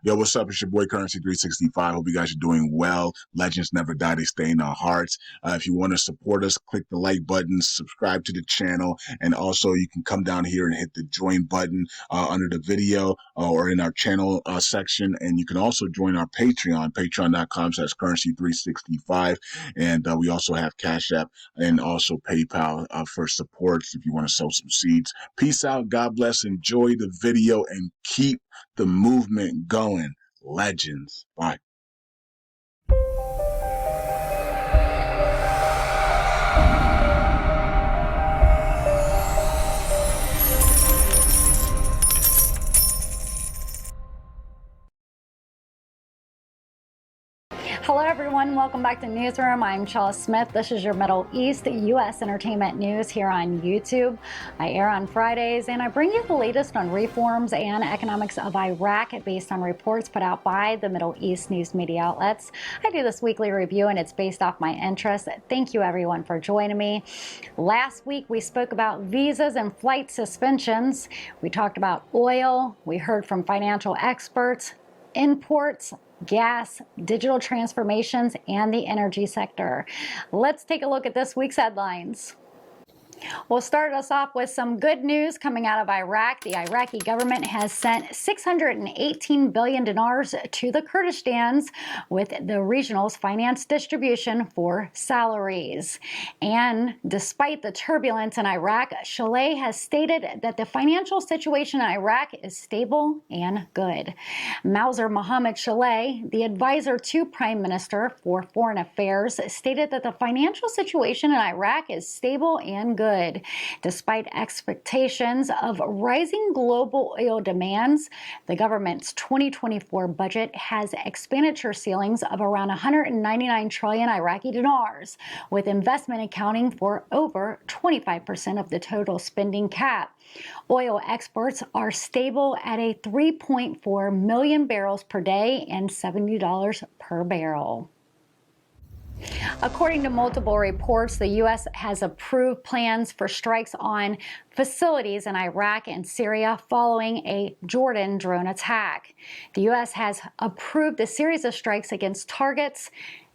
Yo, what's up? It's your boy Currency 365. Hope you guys are doing well. Legends never die. They stay in our hearts. If you want to support us, click the like button, subscribe to the channel, and also you can come down here and hit the join button under the video or in our channel section. And you can also join our Patreon, patreon.com/currency365. And we also have Cash App and also PayPal for support if you want to sow some seeds. Peace out. God bless. Enjoy the video and keep the movement going. Legends. Bye. Hello everyone, welcome back to Newsroom. I'm Chella Smith. This is your Middle East U.S. entertainment news here on YouTube. I air on Fridays and I bring you the latest on reforms and economics of Iraq based on reports put out by the Middle East news media outlets. I do this weekly review and it's based off my interest. Thank you everyone for joining me. Last week we spoke about visas and flight suspensions. We talked about oil. We heard from financial experts, imports, gas, digital transformations, and the energy sector. Let's take a look at this week's headlines. We'll start us off with some good news coming out of Iraq. The Iraqi government has sent 618 billion dinars to the Kurdistans with the regional's finance distribution for salaries. And despite the turbulence in Iraq, Chella has stated that the financial situation in Iraq is stable and good. Mauser Mohammed Chella, the advisor to Prime Minister for Foreign Affairs, stated that the financial situation in Iraq is stable and good. Despite expectations of rising global oil demands, the government's 2024 budget has expenditure ceilings of around 199 trillion Iraqi dinars, with investment accounting for over 25% of the total spending cap. Oil exports are stable at a 3.4 million barrels per day and $70 per barrel. According to multiple reports, the U.S. has approved plans for strikes on facilities in Iraq and Syria following a Jordan drone attack. The U.S. has approved a series of strikes against targets.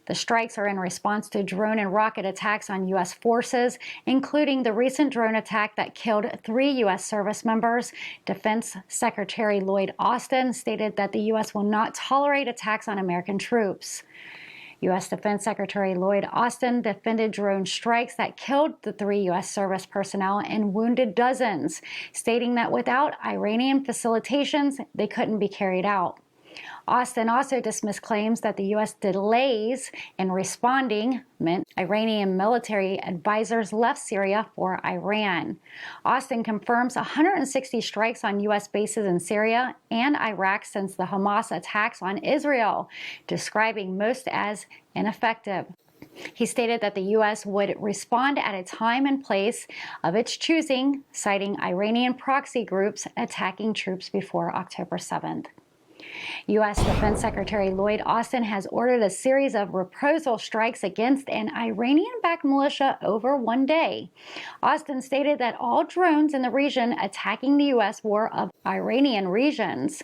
The strikes are in response to drone and rocket attacks on U.S. forces, including the recent drone attack that killed 3 U.S. service members. Defense Secretary Lloyd Austin stated that the U.S. will not tolerate attacks on American troops. U.S. Defense Secretary Lloyd Austin defended drone strikes that killed the 3 U.S. service personnel and wounded dozens, stating that without Iranian facilitations, they couldn't be carried out. Austin also dismissed claims that the U.S. delays in responding meant Iranian military advisors left Syria for Iran. Austin confirms 160 strikes on U.S. bases in Syria and Iraq since the Hamas attacks on Israel, describing most as ineffective. He stated that the U.S. would respond at a time and place of its choosing, citing Iranian proxy groups attacking troops before October 7th. U.S. Defense Secretary Lloyd Austin has ordered a series of reprisal strikes against an Iranian-backed militia over one day. Austin stated that all drones in the region attacking the U.S. were of Iranian regions.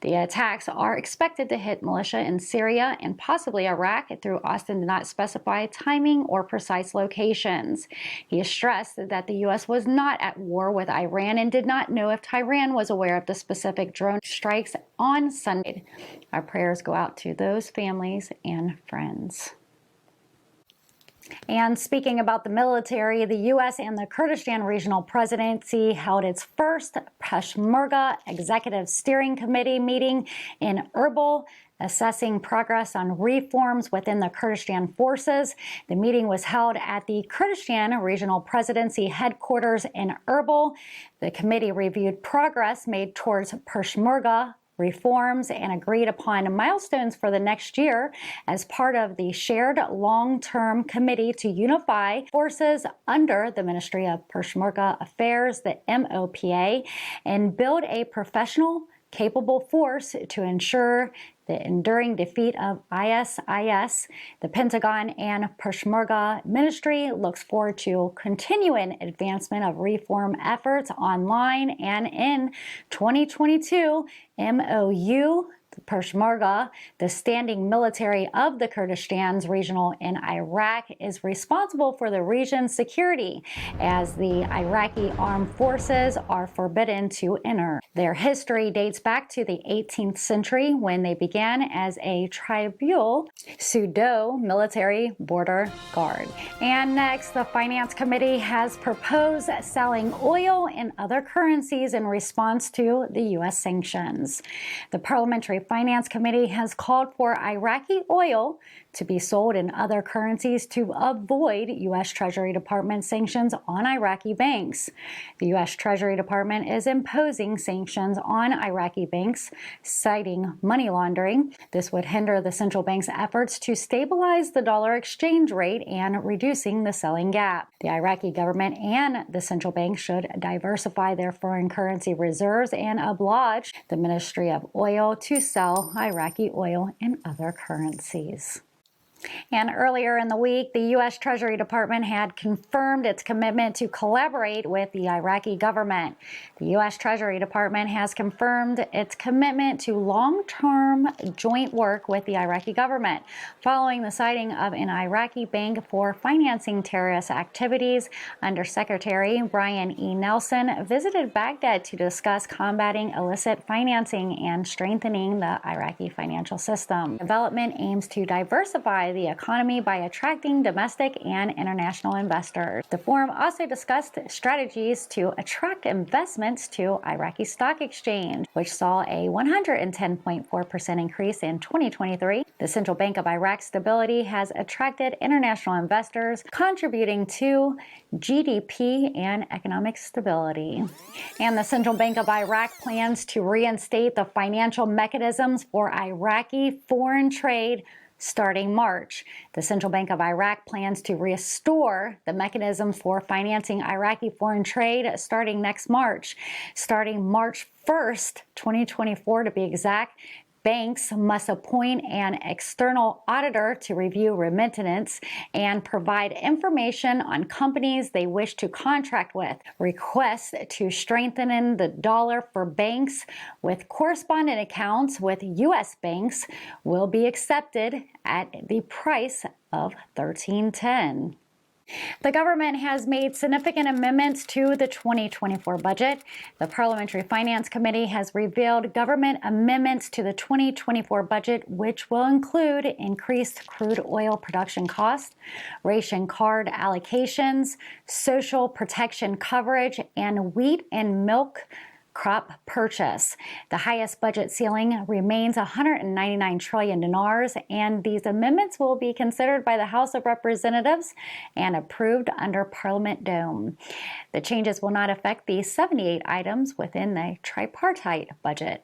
The attacks are expected to hit militia in Syria and possibly Iraq, though Austin did not specify timing or precise locations. He stressed that the U.S. was not at war with Iran and did not know if Tehran was aware of the specific drone strikes on Sunday. Our prayers go out to those families and friends. And speaking about the military, the U.S. and the Kurdistan Regional Presidency held its first Peshmerga Executive Steering Committee meeting in Erbil, assessing progress on reforms within the Kurdistan forces. The meeting was held at the Kurdistan Regional Presidency headquarters in Erbil. The committee reviewed progress made towards Peshmerga reforms and agreed upon milestones for the next year as part of the Shared Long-Term Committee to Unify Forces under the Ministry of Peshmerga Affairs, the MOPA, and build a professional, capable force to ensure the enduring defeat of ISIS. The Pentagon and Peshmerga Ministry looks forward to continuing advancement of reform efforts online, and in 2022, MOU, Peshmerga, the standing military of the Kurdistan's regional in Iraq, is responsible for the region's security, as the Iraqi armed forces are forbidden to enter. Their history dates back to the 18th century when they began as a tribal pseudo-military border guard. And next, the Finance Committee has proposed selling oil and other currencies in response to the U.S. sanctions. The Parliamentary Finance Committee has called for Iraqi oil to be sold in other currencies to avoid U.S. Treasury Department sanctions on Iraqi banks. The U.S. Treasury Department is imposing sanctions on Iraqi banks, citing money laundering. This would hinder the central bank's efforts to stabilize the dollar exchange rate and reducing the selling gap. The Iraqi government and the central bank should diversify their foreign currency reserves and oblige the Ministry of Oil to sell Iraqi oil in other currencies. And earlier in the week, the U.S. Treasury Department had confirmed its commitment to collaborate with the Iraqi government. The U.S. Treasury Department has confirmed its commitment to long-term joint work with the Iraqi government, following the sighting of an Iraqi bank for financing terrorist activities. Undersecretary Brian E. Nelson visited Baghdad to discuss combating illicit financing and strengthening the Iraqi financial system. Development aims to diversify the economy by attracting domestic and international investors. The forum also discussed strategies to attract investments to Iraqi Stock Exchange, which saw a 110.4% increase in 2023. The Central Bank of Iraq's stability has attracted international investors, contributing to GDP and economic stability. And the Central Bank of Iraq plans to reinstate the financial mechanisms for Iraqi foreign trade starting March. The Central Bank of Iraq plans to restore the mechanism for financing Iraqi foreign trade starting next March. Starting March 1st, 2024 to be exact, banks must appoint an external auditor to review remittance and provide information on companies they wish to contract with. Requests to strengthen the dollar for banks with correspondent accounts with U.S. banks will be accepted at the price of $13.10. The government has made significant amendments to the 2024 budget. The Parliamentary Finance Committee has revealed government amendments to the 2024 budget, which will include increased crude oil production costs, ration card allocations, social protection coverage, and wheat and milk crop purchase. The highest budget ceiling remains 199 trillion dinars, and these amendments will be considered by the House of Representatives and approved under Parliament Dome. The changes will not affect the 78 items within the tripartite budget.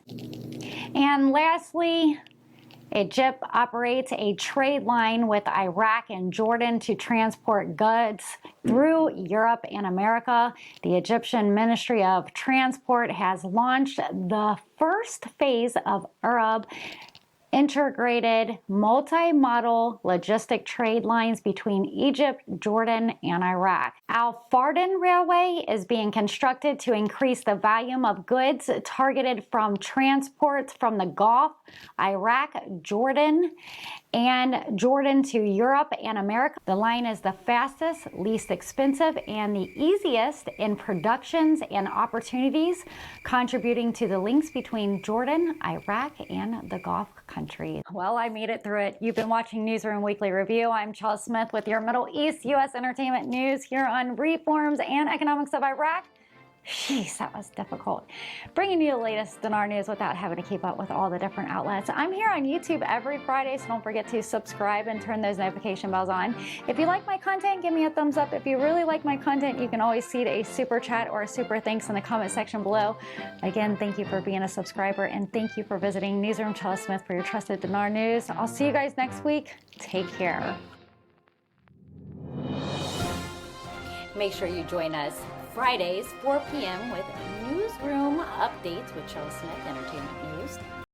And lastly, Egypt operates a trade line with Iraq and Jordan to transport goods through Europe and America. The Egyptian Ministry of Transport has launched the first phase of Arab integrated multi-modal logistic trade lines between Egypt, Jordan, and Iraq. Al Fardan Railway is being constructed to increase the volume of goods targeted from transports from the Gulf, Iraq, Jordan, and Jordan to Europe and America. The line is the fastest, least expensive, and the easiest in productions and opportunities, contributing to the links between Jordan, Iraq, and the Gulf countries. Well, I made it through it. You've been watching Newsroom Weekly Review. I'm Chella Smith with your Middle East U.S. entertainment news here on reforms and economics of Iraq. Jeez, that was difficult. Bringing you the latest Dinar news without having to keep up with all the different outlets. I'm here on YouTube every Friday, so don't forget to subscribe and turn those notification bells on. If you like my content, give me a thumbs up. If you really like my content, you can always seed a super chat or a super thanks in the comment section below. Again, thank you for being a subscriber, and thank you for visiting Newsroom Chella Smith for your trusted Dinar news. I'll see you guys next week. Take care. Make sure you join us Fridays, 4 p.m. with Newsroom Updates with Chella Smith Entertainment News.